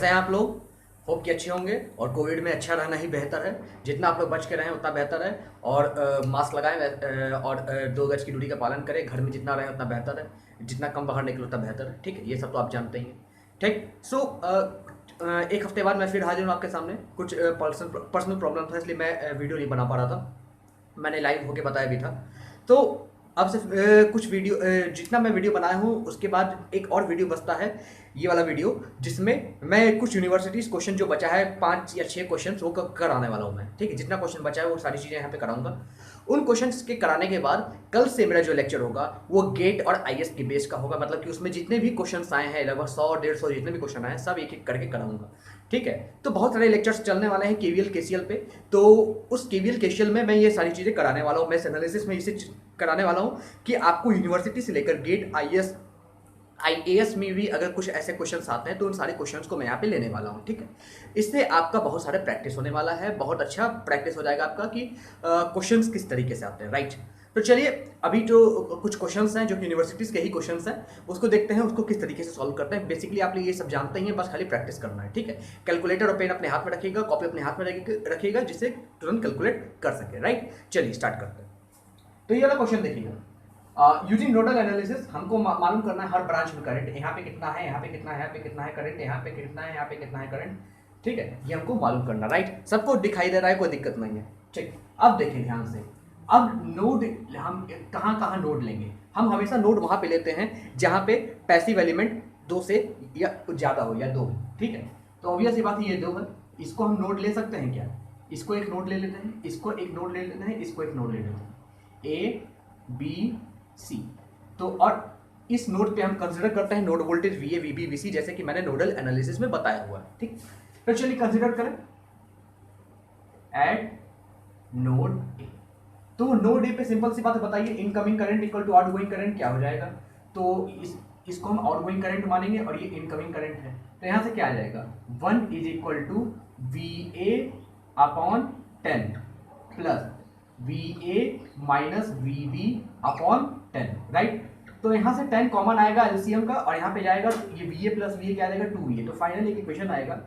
कैसे हैं आप लोग? होप कि अच्छे होंगे और कोविड में अच्छा रहना ही बेहतर है। जितना आप लोग बच के रहें उतना बेहतर है। और मास्क लगाएं और 2 गज की दूरी का पालन करें। घर में जितना रहें उतना बेहतर है। जितना कम बाहर निकले उतना बेहतर है। ठीक है, ये सब तो आप जानते ही हैं। ठीक। सो एक हफ्ते बाद मैं फिर हाजिर हूँ आपके सामने। कुछ पर्सनल प्रॉब्लम था, इसलिए मैं वीडियो नहीं बना पा रहा था। मैंने लाइव होके बताया भी था। तो अब सिर्फ कुछ वीडियो जितना मैं वीडियो बनाया हूँ उसके बाद एक और वीडियो बचता है, ये वाला वीडियो, जिसमें मैं कुछ यूनिवर्सिटीज़ क्वेश्चन जो बचा है 5 या 6 क्वेश्चन वो कराने वाला हूँ मैं। ठीक है, जितना क्वेश्चन बचा है वो सारी चीज़ें यहाँ पे कराऊंगा। उन क्वेश्चंस के कराने के बाद कल से मेरा जो लेक्चर होगा वो गेट और आईएएस के बेस का होगा। मतलब कि उसमें जितने भी क्वेश्चंस आए हैं, लगभग 100-150 जितने भी क्वेश्चन आए हैं, सब एक एक करके कराऊंगा। ठीक है, तो बहुत सारे लेक्चर्स चलने वाले हैं केवीएल केसीएल पे। तो उस केवीएल केसीएल में मैं ये सारी चीज़ें कराने वाला हूँ। मैं एनालिसिस में इसे कराने वाला हूँ कि आपको यूनिवर्सिटी से लेकर गेट आईएएस आईएएस में भी अगर कुछ ऐसे क्वेश्चंस आते हैं तो उन सारे क्वेश्चंस को मैं यहाँ पे लेने वाला हूँ। ठीक है, इससे आपका बहुत सारा प्रैक्टिस होने वाला है। बहुत अच्छा प्रैक्टिस हो जाएगा आपका कि क्वेश्चंस किस तरीके से आते हैं। राइट, तो चलिए अभी जो कुछ क्वेश्चंस हैं जो कि यूनिवर्सिटीज़ के ही क्वेश्चंस हैं उसको देखते हैं, उसको किस तरीके से सॉल्व करते हैं। बेसिकली आप लोग ये सब जानते ही हैं, बस खाली प्रैक्टिस करना है। ठीक है, कैलकुलेटर और पेन अपने हाथ में रखिएगा, कॉपी अपने हाथ में रखिएगा, जिससे तुरंत कैलकुलेट कर सके। राइट, चलिए स्टार्ट करते हैं। तो ये वाला क्वेश्चन देखिएगा, यूजिंग नोडल एनालिसिस हमको मालूम करना है हर ब्रांच में करंट यहाँ पे कितना है, यहाँ पे कितना है, यहाँ पे कितना है करंट, यहाँ पे कितना है, यहाँ पे कितना है करंट। ठीक है, ये हमको मालूम करना। राइट, सबको दिखाई दे रहा है, कोई दिक्कत नहीं है। ठीक, अब देखें ध्यान से। अब नोड हम कहाँ कहाँ नोड लेंगे? हम हमेशा नोड वहाँ पे लेते हैं जहाँ पे पैसिव एलिमेंट 2 से या ज़्यादा हो या 2। ठीक है, तो ऑब्वियस सी बात है, ये 2 है। इसको हम नोड ले सकते हैं क्या? इसको एक नोड ले लेते हैं, इसको एक नोड ले लेते हैं, इसको एक नोड ले लेते हैं, ए बी सी। तो और इस नोड पे हम कंसीडर करते हैं node voltage V A V B V C, जैसे कि मैंने नोडल एनालिसिस में बताया हुआ है। ठीक, तो चलिए कंसीडर करें एट नोड ए। तो नोड ए पे सिंपल सी बात बताइए, incoming current equal to outgoing current क्या हो जाएगा? तो इसको हम आउटगोइंग करंट मानेंगे और ये इनकमिंग करंट है। तो यहां से क्या आ जाएगा? 1 is equal to V A upon 10 plus V A minus V B upon 10। Right, तो यहां से 10 कॉमन आएगा एलसीएम का, और यहां पे जाएगा ये वी ए प्लस वी ए क्या आ जाएगा? 2 तो फाइनल एक इक्वेशन आएगा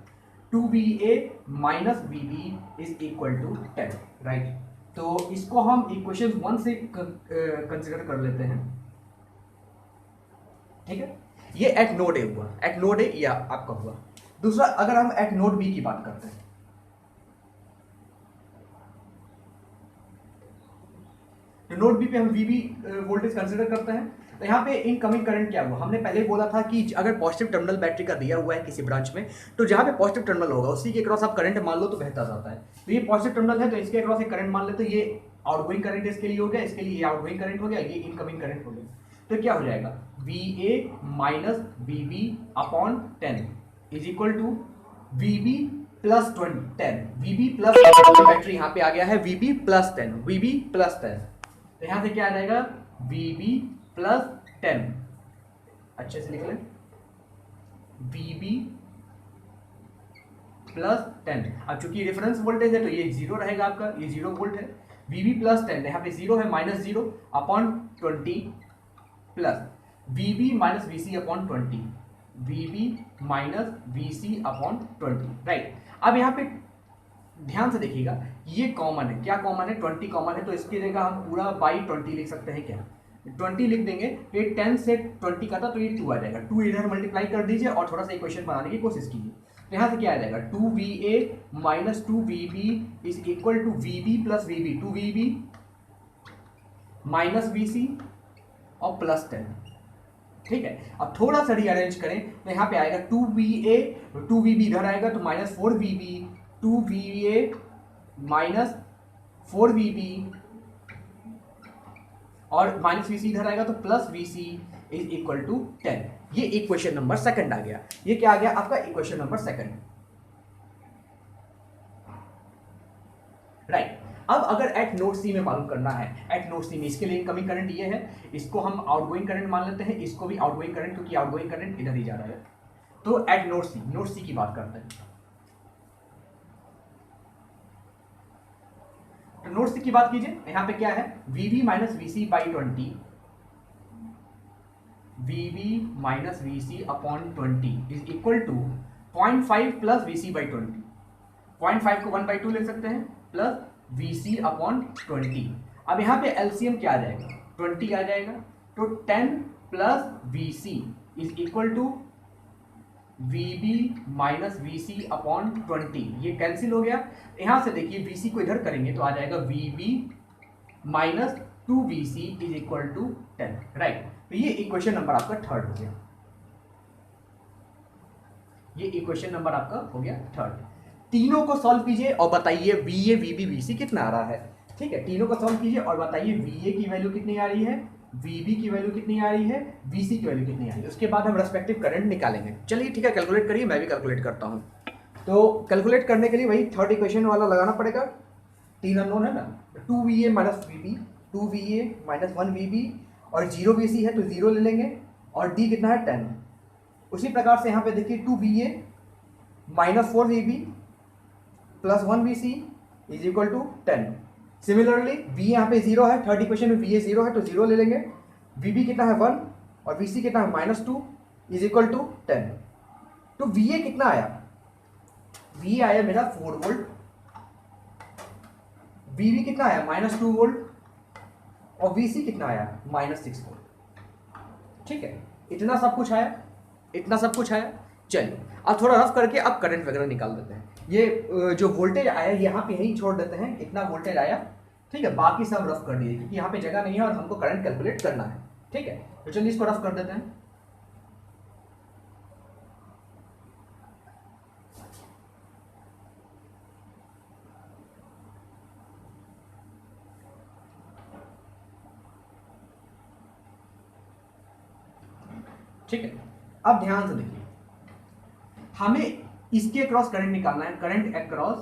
2va minus vb is equal to 10। Right, तो इसको हम इक्वेशन 1 से कंसिडर कर लेते हैं। ठीक है, ये एट नोड ए हुआ, एट नोड ए या आपका हुआ। दूसरा, अगर हम एट नोड बी की बात करते हैं, तो नोड बी पे हम वीबी वोल्टेज कंसिडर करते हैं। तो यहाँ पे इनकमिंग करंट क्या हुआ? हमने पहले बोला था कि अगर पॉजिटिव टर्मिनल बैटरी का दिया हुआ है किसी ब्रांच में, तो जहाँ पे पॉजिटिव टर्मिनल होगा उसी के क्रॉस आप करंट मान लो तो बहता जाता है। तो ये पॉजिटिव टर्मिनल है तो इसके क्रॉस एक करंट मान लेते, तो ये आउटगोइंग करंट इसके लिए हो गया, इसके लिए ये आउटगोइंग करंट हो गया, ये इनकमिंग करंट हो गया। तो क्या हो जाएगा? V A minus V B upon 10 is equal to V B plus 10। VB plus battery यहाँ पे आ गया है, वीबी प्लस 10, वीबी प्लस 10। तो यहां से क्या आ जाएगा? वीबी प्लस 10। अच्छे से लिख लें, वीबी प्लस 10। अब चूंकि रेफरेंस वोल्टेज है तो ये 0 रहेगा आपका, ये 0 वोल्ट है। वीबी प्लस 10, यहाँ पे 0 है, माइनस 0 अपॉन 20 प्लस वीबी minus VC upon 20, VB minus VC upon 20। Right, अब यहाँ पे ध्यान से देखिएगा, ये कॉमन है। क्या कॉमन है? 20 कॉमन है, तो इसकी जगह हम पूरा बाई 20 लिख सकते हैं। क्या 20 लिख देंगे तो ये 10 से 20 का था तो ये 2 आ जाएगा। 2 इधर मल्टीप्लाई कर दीजिए और थोड़ा सा इक्वेशन बनाने की कोशिश कीजिए। तो यहाँ से क्या आ जाएगा? 2va minus 2vb is equal to vb plus vb, 2vb minus vc और प्लस 10। ठीक है, अब थोड़ा सा रीअरेंज करें तो यहाँ पे आएगा 2va, 2vb इधर आएगा तो minus 4vb, 2va minus 4vb और माइनस vc इधर आएगा तो plus vc is equal to 10। ये इक्वेशन नंबर सेकंड आ गया। ये क्या आ गया आपका? Equation number second. राइट, अब अगर एट नोड सी में मालूम करना है, एट नोड सी में, इसके लिए इनकमिंग करंट ये है, इसको हम आउटगोइंग करंट मान लेते हैं, इसको भी आउटगोइंग करंट, क्योंकि आउटगोइंग करंट इधर ही जा रहा है। तो एट नोड सी की बात करते हैं। तो नोड सी की बात कीजिए, यहाँ पे क्या है? VB minus VC by 20, VB minus VC upon 20 is equal to 0.5 plus V C by 20, 0.5 को 1/2 ले सकते हैं प्लस वी सी अपॉन 20। अब यहाँ पे एलसीएम क्या आ जाएगा, 20 आ जाएगा, तो 10 plus V C is equal to V B minus V C upon 20। ये कैंसिल हो गया। यहाँ से देखिए वी सी को इधर करेंगे तो आ जाएगा V B minus 2vc is equal to 10, right. तो ये इक्वेशन नंबर आपका थर्ड हो गया, ये इक्वेशन नंबर आपका हो गया थर्ड। तीनों को सॉल्व कीजिए और बताइए वीए वीबी वीसी कितना आ रहा है, ठीक है। तीनों को सॉल्व कीजिए और बताइए वीए की वैल्यू कितनी आ रही है, वीबी की वैल्यू कितनी आ रही है, वीसी की वैल्यू कितनी आ रही है। उसके बाद हम रेस्पेक्टिव करंट निकालेंगे। चलिए ठीक है, कैलकुलेट करिए, मैं भी कैलकुलेट करता हूँ। तो कैलकुलेट करने के लिए वही थर्ड इक्वेशन वाला लगाना पड़ेगा। तीन अननोन है ना, 2va माइनस वीबी, 2va माइनस 1vb और 0vc है तो 0 ले लेंगे और d कितना है 10। उसी प्रकार से यहाँ पे देखिए 2va minus 4vb plus 1vc is equal to 10। Similarly v यहाँ पे 0 है, थर्ड इक्वेशन में va 0 है तो 0 ले लेंगे, vb कितना है 1 और vc कितना है -2 इज इक्वल टू 10। तो va कितना आया, va आया मेरा 4 वोल्ट, vb कितना आया -2 वोल्ट और vc कितना आया -6 वोल्ट, ठीक है। इतना सब कुछ आया, इतना सब कुछ आया। चलिए अब थोड़ा रफ करके अब करंट वगैरह निकाल देते हैं। ये जो वोल्टेज आया यहाँ पे यहीं छोड़ देते हैं, इतना वोल्टेज आया, ठीक है। बाकी सब रफ कर दिए क्योंकि यहाँ पे जगह नहीं है और हमको करंट कैलकुलेट करना है, ठीक है। तो चलिए इसको रफ कर देते हैं। ठीक है, अब ध्यान से देखिए, हमें इसके अक्रॉस करंट निकालना है, करंट अक्रॉस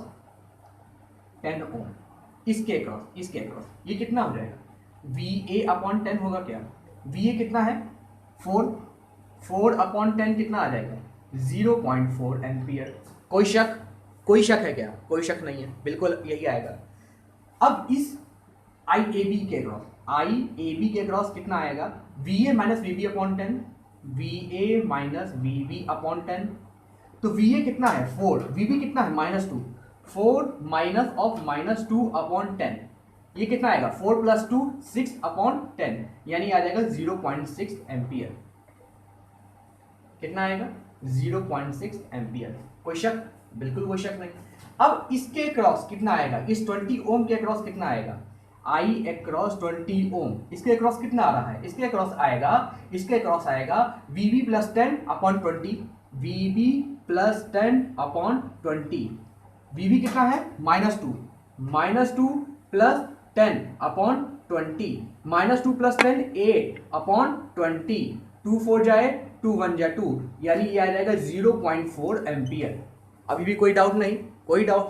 10 ओम, इसके अक्रॉस ये कितना हो जाएगा, VA अपॉन 10 होगा क्या, VA कितना है 4 अपॉन 10 कितना आ जाएगा 0.4 एम्पियर। कोई शक है क्या, कोई शक नहीं है, बिल्कुल यही आएगा। अब इस IAB के अक्रॉस कितना आएगा, VA minus VB upon 10, VA minus VB upon 10। तो VA कितना है 4, VB कितना है -2, 4 माइनस ऑफ -2 अपॉन 10, ये कितना आएगा 4 प्लस 2 6 अपॉन 10, यानी आ जाएगा 0.6 एम्पियर। कितना आएगा 0.6 एम्पियर। कोई शक, बिल्कुल कोई शक नहीं। अब इसके क्रॉस कितना आएगा, इस 20 ओम के क्रॉस कितना आएगा, I अक्रॉस 20 ओम, इसके अक्रॉस कितना आ रहा है, इसके अक्रॉस आएगा VB plus 10 upon 20, VB plus 10 upon 20, VB कितना है -2 प्लस 10 अपॉन 20, -2 प्लस 10 8 अपॉन 20, 2 4 जाए 2 1 जा 2, यानी ये आ जाएगा 0.4 एम्पियर। अभी भी कोई डाउट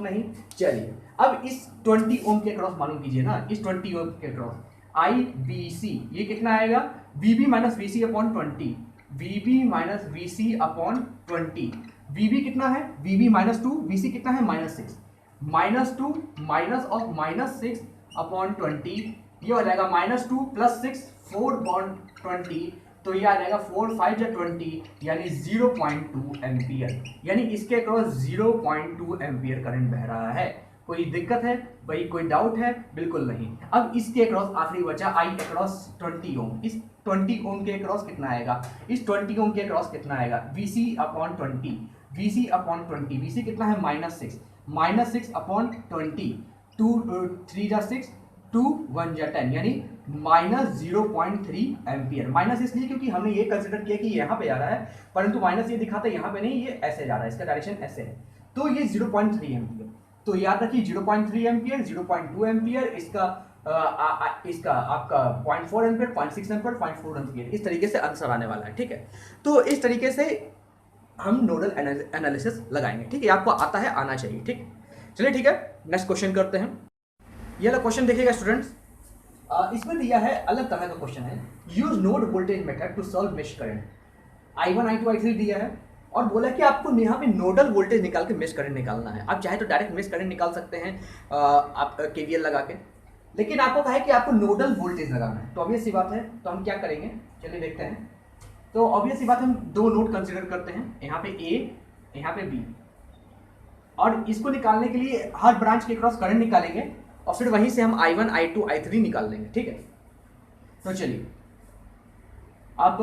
नहीं, चलिए अब इस 20 ओम के क्रॉस मालूम कीजिए ना, इस 20 ओम के क्रॉस IBC ये कितना आएगा, VB minus VC upon 20, VB minus VC upon 20, VB कितना है VB -2, VC कितना है -6, -2 माइनस ऑफ -6 अपॉन 20, ये हो जाएगा -2 प्लस 6 4 अपॉन 20, तो ये आ जाएगा 4 5 या 20 यानी 0.2 एम्पियर, यानी इसके अक्रॉस 0.2 एम्पियर करंट बह रहा है। कोई दिक्कत है भाई, कोई डाउट है, बिल्कुल नहीं। अब इसके अक्रॉस आखिरी बचा I अक्रॉस 20 ओम, इस 20 ओम के अक्रॉस कितना आएगा, इस 20 ओम के अक्रॉस कितना आएगा VC upon 20, VC upon 20, VC कितना है -6 अपॉन 20, 2 3 जा 6 2 1 जा 10, यानी -0.3 एम्पियर। माइनस इसलिए क्योंकि हमने ये कंसिडर किया कि यहाँ पे जा रहा है, परंतु माइनस ये दिखाता है यहाँ पे नहीं, ये ऐसे जा रहा है, इसका डायरेक्शन ऐसे है, तो ये 0.3 एम्पियर। तो याद रखिए 0.3 एम्पियर, 0.2 एम्पियर, इसका आपका 0.4 एम्पियर, 0.6 एम्पियर, 0.4 एम्पियर, इस तरीके से आंसर आने वाला है, ठीक है। तो इस तरीके से हम नोडल एनालिसिस लगाएंगे, ठीक है। आपको आता है, आना चाहिए, ठीक। चलिए ठीक है, नेक्स्ट क्वेश्चन करते हैं। ये वाला क्वेश्चन देखिएगा स्टूडेंट्स, इसमें दिया है अलग तरह का क्वेश्चन है, use node voltage method to solve mesh current. I1 I2 I3 दिया है और बोला कि आपको यहाँ पे नोडल वोल्टेज निकाल के मेश करंट निकालना है। आप चाहे तो डायरेक्ट मेश करंट निकाल सकते हैं आप KVL लगा के, लेकिन आपको कहा है कि आपको नोडल वोल्टेज लगाना है, तो ऑब्वियस सी बात है, तो हम क्या करेंगे, चलिए देखते हैं। तो ऑब्वियस सी बात, हम दो नोड कंसिडर करते हैं, यहाँ पे A यहाँ पे बी, और इसको निकालने के लिए हर ब्रांच के क्रॉस करंट निकालेंगे और फिर वहीं से हम I1 I2 I3 निकाल लेंगे, ठीक है। तो चलिए अब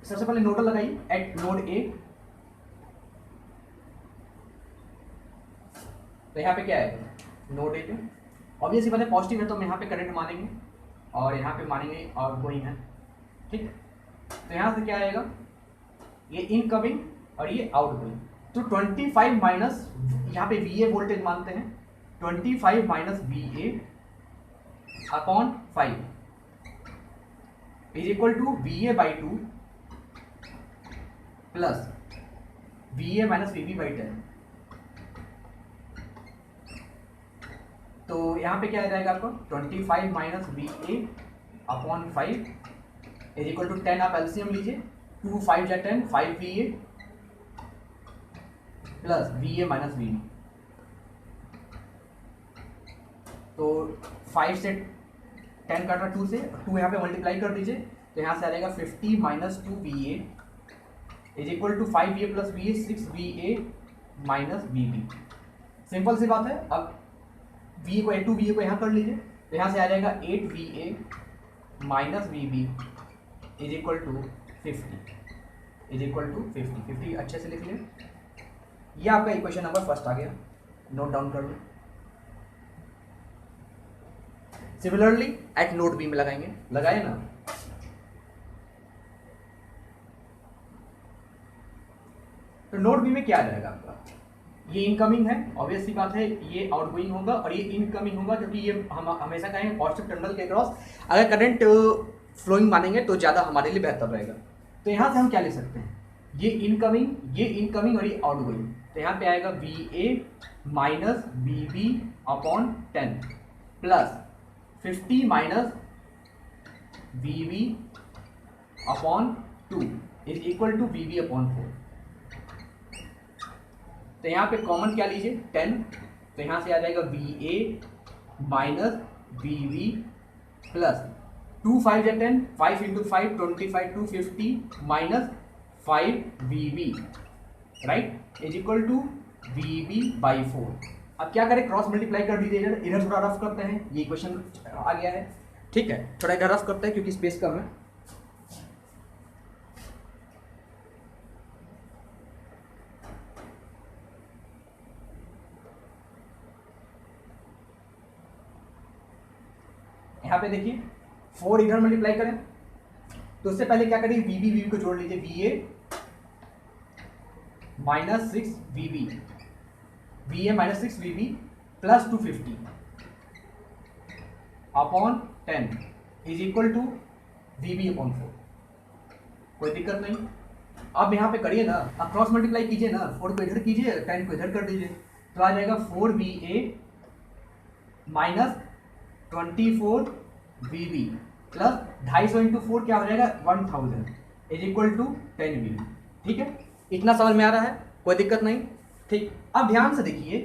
सबसे पहले नोडल लगाइए एट नोड ए। तो यहाँ पे क्या है, नोड ए पे ऑब्वियसली बात है पॉजिटिव है, तो हम यहाँ पे करंट मानेंगे और यहाँ पे मानेंगे आउट गोइंग है, ठीक है। तो यहाँ से क्या आएगा, ये इनकमिंग और ये आउट गोइंग। तो 25 माइनस यहाँ पे VA वोल्टेज मानते हैं, 25 minus VA upon 5 is equal to VA by 2 plus VA minus VB by 10। तो यहाँ पे क्या आ जाएगा आपको 25 minus VA upon 5 is equal to 10। आप एलसीएम लीजिए, 2 5 जा 10, 5 VA plus VA minus VB। तो 5 से 10 काटा 2 से, 2 यहाँ पे मल्टीप्लाई कर दीजिए, तो यहाँ से आ जाएगा 50 minus 2 VA is equal to 5 VA plus VA 6 VA minus VB। Simple सी बात है। अब VA को 2 VA को यहाँ कर लीजिए, तो यहाँ से आ जाएगा 8 VA minus VB is equal to 50 is equal to 50 अच्छे से लिख लिया। ये आपका इक्वेशन नंबर फर्स्ट आ गया, नोट डाउन कर लो। सिमिलरली एट नोड बी में लगाएंगे, लगाए ना। तो नोड बी में क्या आ जाएगा आपका, ये इनकमिंग है, ऑब्वियस सी बात है, ये आउटगोइंग होगा और ये इनकमिंग होगा, क्योंकि ये हम हमेशा कहेंगे पॉजिटिव टर्मिनल के क्रॉस अगर करंट फ्लोइंग मानेंगे तो ज़्यादा हमारे लिए बेहतर रहेगा। तो यहाँ से हम क्या ले सकते हैं, ये इनकमिंग और ये आउटगोइंग। तो यहाँ पे आएगा VA minus VB upon 10 plus 50 minus VB upon 2 is equal to VB upon 4। तो यहाँ पे कॉमन क्या लीजिए 10, तो यहाँ से आ जाएगा VA माइनस VB प्लस 2 5 या 10, 5 into 5 25 to 50 minus 5 VB right is equal to VB by 4। अब क्या करें, क्रॉस मल्टीप्लाई कर दीजिए, इधर थोड़ा रफ करते हैं, ये इक्वेशन आ गया है, ठीक है। थोड़ा इधर रफ करते हैं क्योंकि स्पेस कम है। यहाँ पे देखिए 4 इधर मल्टीप्लाई करें, तो उससे पहले क्या करिए, VB को जोड़ लीजिए, VA minus 6 VB, VA minus 6 VB plus 250 upon 10 is equal to VB upon 4। कोई दिक्कत नहीं। अब यहाँ पे करिए ना, अब क्रॉस मल्टीप्लाई कीजिए ना, 4 को इधर कीजिए, 10 को इधर कर दीजिए, तो आ जाएगा 4VA minus 24 VB plus 250 into 4 क्या हो जाएगा 1000 इज इक्वल टू 10 VB। ठीक है, इतना समझ में आ रहा है, कोई दिक्कत नहीं। ठीक, अब ध्यान से देखिए,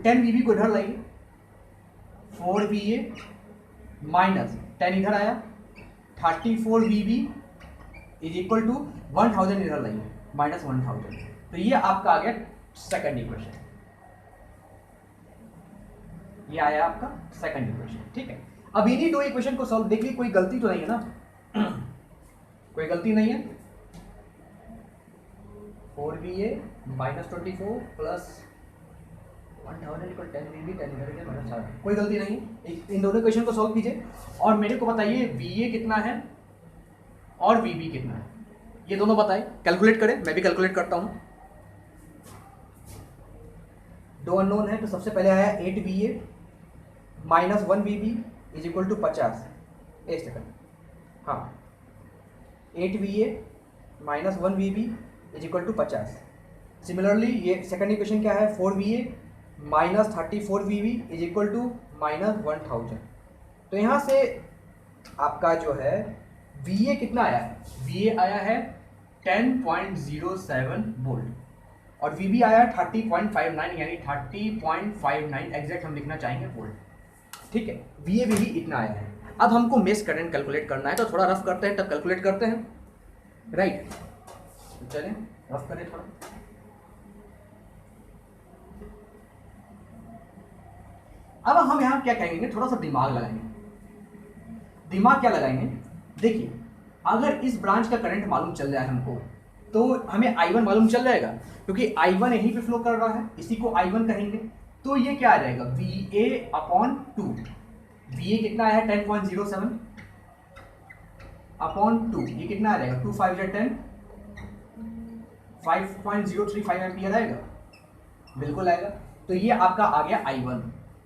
10 VB को इधर लाइए, 4 VA माइनस 10 इधर आया, 34 VB इज इक्वल टू 1000 इधर लाइए, माइनस 1000। तो ये आपका आ गया सेकंड इक्वेशन, ये आया आपका सेकंड इक्वेशन। ठीक है, अब इन्हीं दो इक्वेशन को सॉल्व, देखिए कोई गलती तो नहीं है ना, कोई गलती नहीं है। 4VA minus 24 plus 1000 equal 10 VB, 10 इधर गया माइनस 7, कोई गलती नहीं है। इन दोनों इक्वेशन को सॉल्व कीजिए और मेरे को बताइए VA कितना है और VB कितना है, ये दोनों बताएं, कैलकुलेट करें, मैं भी कैलकुलेट करता हूँ। दो अननोन है, तो सबसे पहले आया 8VA minus 1VB is equal to 50। एक सेकंड, हाँ, 8VA minus 1VB is equal to 50। Similarly ये सेकंड इक्वेशन क्या है, 4VA minus 34VB is equal to minus 1000। तो यहाँ से आपका जो है VA कितना आया है, VA आया है 10.07 वोल्ट और VB आया है 30.59, यानी 30.59 एग्जैक्ट हम लिखना चाहेंगे वोल्ट। ठीक है, VA भी इतना आया है। अब हमको मेश करंट कैलकुलेट करना है, तो थोड़ा रफ करते हैं तब कैलकुलेट करते हैं, राइट। चलें। रफ करें थोड़ा। अब हम यहाँ क्या कहेंगे, थोड़ा सा दिमाग लगाएंगे। दिमाग क्या लगाएंगे, देखिए अगर इस ब्रांच का करंट मालूम चल जाए हमको, तो हमें I1 मालूम चल जाएगा, क्योंकि I1 यहीं पे फ्लो कर रहा है, इसी को I1 कहेंगे। तो ये क्या आ जाएगा, VA अपॉन 2। VA कितना आया, 10.07 अपॉन 2, ये कितना आ जाएगा, 2 5 10, 5.035 एम्पियर आएगा, बिल्कुल आएगा। तो ये आपका आ गया I1,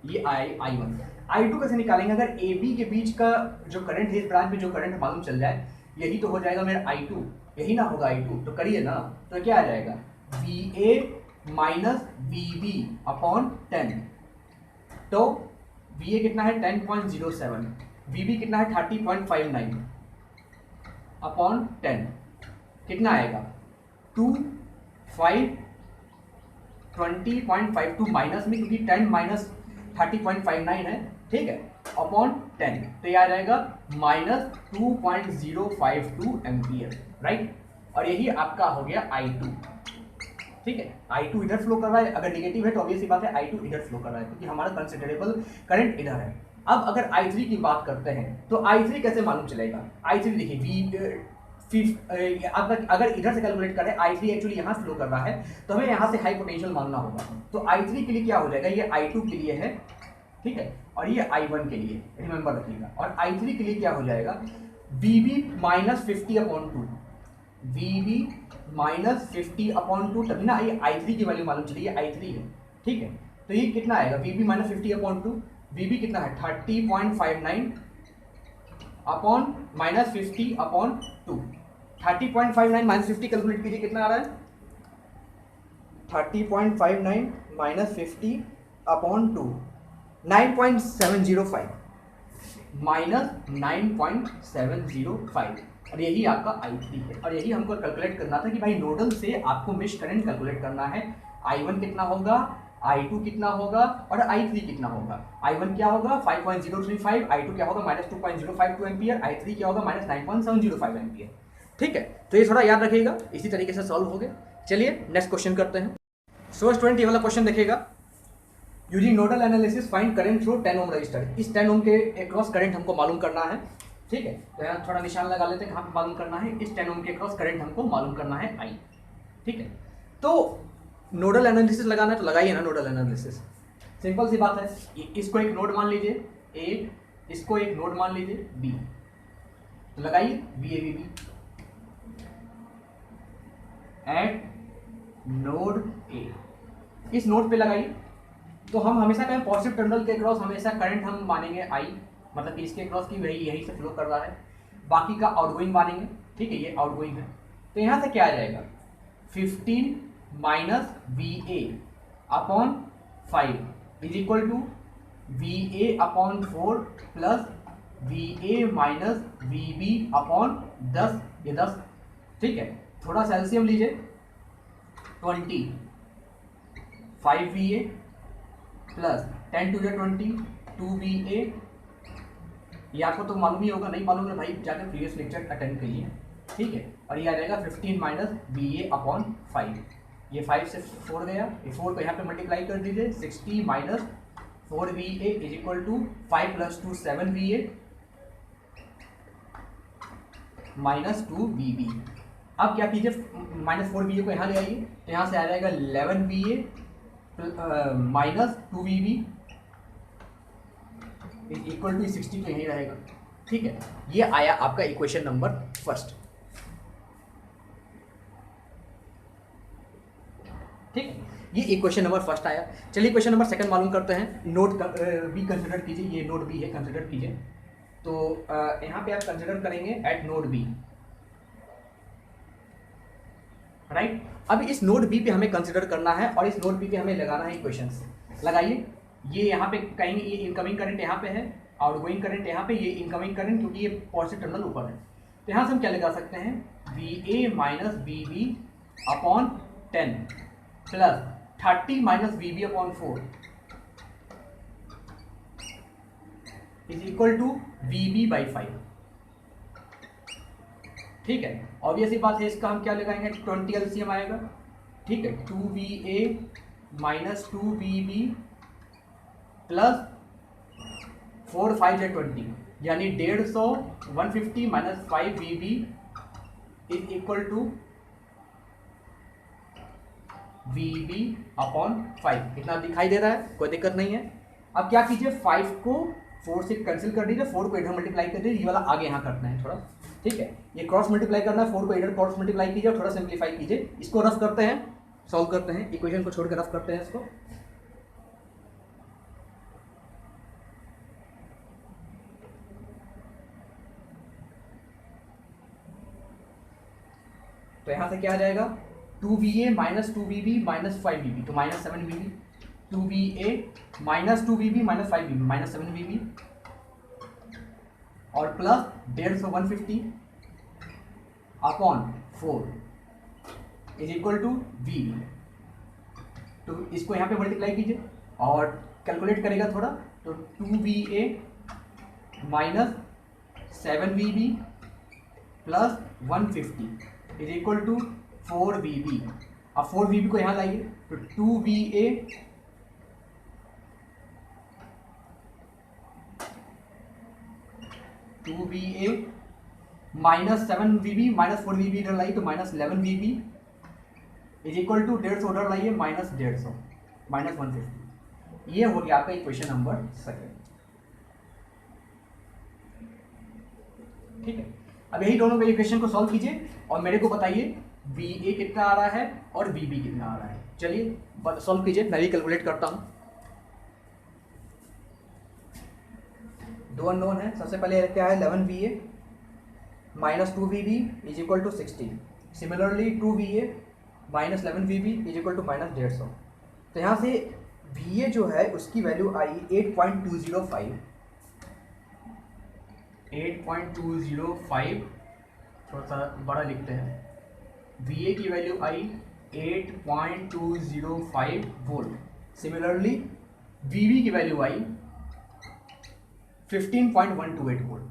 ये I1। I2 कैसे निकालेंगे, अगर AB के बीच का जो करंट है, इस ब्रांच में जो करंट मालूम चल जाए, यही तो हो जाएगा मेरा I2, यही ना होगा I2, तो करिए ना। तो क्या आ जाएगा, VA माइनस VB अपॉन 10। तो VA कितना है 10.07, VB कितना है 30.59 अपॉन 10, कितना आएगा 2 5 20.52 माइनस में, क्योंकि 10 माइनस 30.59 है, ठीक है, अपॉन 10, तो ये आ जाएगा माइनस 2.052 एम्पियर, राइट। और यही आपका हो गया I2, ठीक है। I2 इधर फ्लो कर रहा है, अगर नेगेटिव है तो ऑब्वियस सी बात है I2 इधर फ्लो कर रहा है, क्योंकि हमारा कंसिडरेबल करंट इधर है। अब अगर I3 की बात करते हैं, तो I3 कैसे मालूम चलेगा, I3 देखिए अगर इधर से कैलकुलेट करें, I3 एक्चुअली यहाँ फ्लो कर रहा है, तो हमें यहाँ से हाई पोटेंशियल मानना होगा। तो I3 के लिए क्या हो जाएगा, ये I2 के लिए है, ठीक है, और ये I1 के लिए, रिमेंबर रखिएगा। और I3 के लिए क्या हो जाएगा, VB minus 50 upon 2, VB minus 50 upon 2, तभी ना ये I3 की वैल्यू मालूम चली, ये I3 है, ठीक है। तो ये कितना आएगा, VB माइनस 50 अपॉन 2, VB कितना है 30.59 upon minus 50 upon 2, 30.59 minus 50 calculate कीजिए, कितना आ रहा है 30.59 माइनस 50 अपॉन 2, 9.705 माइनस 9.705, और यही आपका I3 है। और यही हमको कैलकुलेट करना था कि भाई नोडल से आपको मेश करंट कैलकुलेट करना है, I1 कितना होगा, I2 कितना होगा, और I3 कितना होगा। I1 क्या होगा 5.035, I2 क्या होगा माइनस 2.052 एम्पियर, I3 क्या होगा माइनस 9.705 एम्पियर, ठीक है। तो ये थोड़ा याद रखिएगा, इसी तरीके से सॉल्व हो गया। चलिए नेक्स्ट क्वेश्चन करते हैं। सो स्टूडेंट ये वाला क्वेश्चन देखिएगा, using nodal analysis find current through 10 ohm resistor. इस 10 ओम के अक्रॉस करंट हमको मालूम करना है, ठीक है। तो यहाँ थोड़ा निशान लगा लेते हैं, कहाँ पे मालूम करना है, इस 10 ओम के अक्रॉस करंट हमको मालूम करना है I, ठीक है। तो नोडल एनालिसिस लगाना है तो लगाइए ना नोडल एनालिसिस, सिंपल सी बात है। इसको एक नोड मान लीजिए A, इसको एक नोड मान लीजिए B, तो लगाइए VAVB एट नोड A, इस नोड पे लगाइए। तो हम हमेशा कहें पॉजिटिव टर्मिनल के क्रॉस हमेशा करंट हम मानेंगे I, मतलब कि इसके क्रॉस की वही यहीं से फ्लो कर रहा है, बाकी का आउटगोइंग मानेंगे, ठीक है, ये आउटगोइंग है। तो यहाँ से क्या आ जाएगा 15 minus VA upon 5 is equal to VA upon 4 plus VA minus VB upon 10, ये 10, ठीक है। थोड़ा सा एलसीएम लीजिए, 20 5 VA plus 10 to the 20 2 VA, ये आपको तो मालूम ही होगा, नहीं मालूम है भाई जाकर प्रीवियस लेक्चर अटेंड करिए, ठीक है। और ये आ जाएगा 15 माइनस VA अपॉन 5, ये 5 से 4 गया, ये 4 को यहाँ पे मल्टीप्लाई कर दीजिए, 60 minus 4 VA is equal to 5 plus 2 7 VA minus 2 VB। अब क्या कीजिए माइनस 4 VA को यहाँ ले आइए, तो यहाँ से आ जाएगा 11 VA minus 2 VB equal to 60, तो यही रहेगा, ठीक है। ये आया आपका इक्वेशन नंबर फर्स्ट, ठीक है, ये इक्वेशन नंबर फर्स्ट आया। चलिए इक्वेशन नंबर सेकंड मालूम करते हैं। नोड बी कंसिडर कीजिए, ये नोड बी है, कंसिडर कीजिए। तो यहाँ पे आप कंसिडर करेंगे एट नोड बी, राइट। अब इस नोड बी पे हमें कंसिडर करना है और इस नोड बी पे हमें लगाना है इक्वेशंस। लगाइए, ये यहाँ पे कहेंगे ये इनकमिंग करंट यहाँ पे है, आउटगोइंग करंट यहाँ पे, ये इनकमिंग करंट क्योंकि ये पॉजिटिव टर्मिनल ऊपर है। तो यहाँ से हम क्या लगा सकते हैं, VA minus VB upon 10 plus 30 minus VB upon 4 is equal to VB by 5। ठीक है, ऑब्वियस ही बात है, इसका हम क्या लगाएंगे, 20 एलसीएम आएगा। ठीक है, 2VA माइनस 2VB प्लस 4 5 20, यानी 150 150 minus 5VB is equal to VB upon 5। इतना दिखाई दे रहा है, कोई दिक्कत नहीं है। अब क्या कीजिए, 5 को 4 से कैंसिल कर दीजिए, 4 को इधर मल्टीप्लाई कर दीजिए, ये वाला आगे यहाँ करना है थोड़ा। ठीक है, ये क्रॉस मल्टीप्लाई करना है, 4 को इधर क्रॉस मल्टीप्लाई कीजिए और थोड़ा सिंप्लीफाई कीजिए। इसको रफ करते हैं, सॉल्व करते हैं, इक्वेशन को छोड़ के रफ करते हैं इसको। तो यहाँ से क्या आ जाएगा, 2VA minus 2VB minus 5VB, तो minus 7VB, 2VA minus 2VB minus 5VB minus 7VB और plus 150 150 upon 4 is equal to VB। तो इसको यहाँ पे मल्टीप्लाई कीजिए और कैलकुलेट करेगा थोड़ा, तो 2VA minus 7VB plus 150 is equal to 4VB। अब 4VB को यहाँ लाइए, तो 2VA minus 7VB minus 4VB इधर लाइए, तो minus 11VB is equal to 150 उधर लाइए, माइनस 150 माइनस 150। ये हो गया आपका इक्वेशन नंबर सेकेंड। ठीक है, अब यही दोनों इक्वेशन को सॉल्व कीजिए और मेरे को बताइए VA कितना आ रहा है और VB कितना आ रहा है। चलिए सॉल्व कीजिए, मैं भी कैलकुलेट करता हूँ। दो अननोन है, सबसे पहले क्या है, 11VA minus 2VB is equal to 16। Similarly 2VA minus 11VB is equal to minus 150। तो यहाँ से VA जो है उसकी वैल्यू आई 8.205, 8.205, थोड़ा सा बड़ा लिखते हैं। VA की वैल्यू आई 8.205 वोल्ट। सिमिलरली VB की वैल्यू आई 15.128 वोल्ट,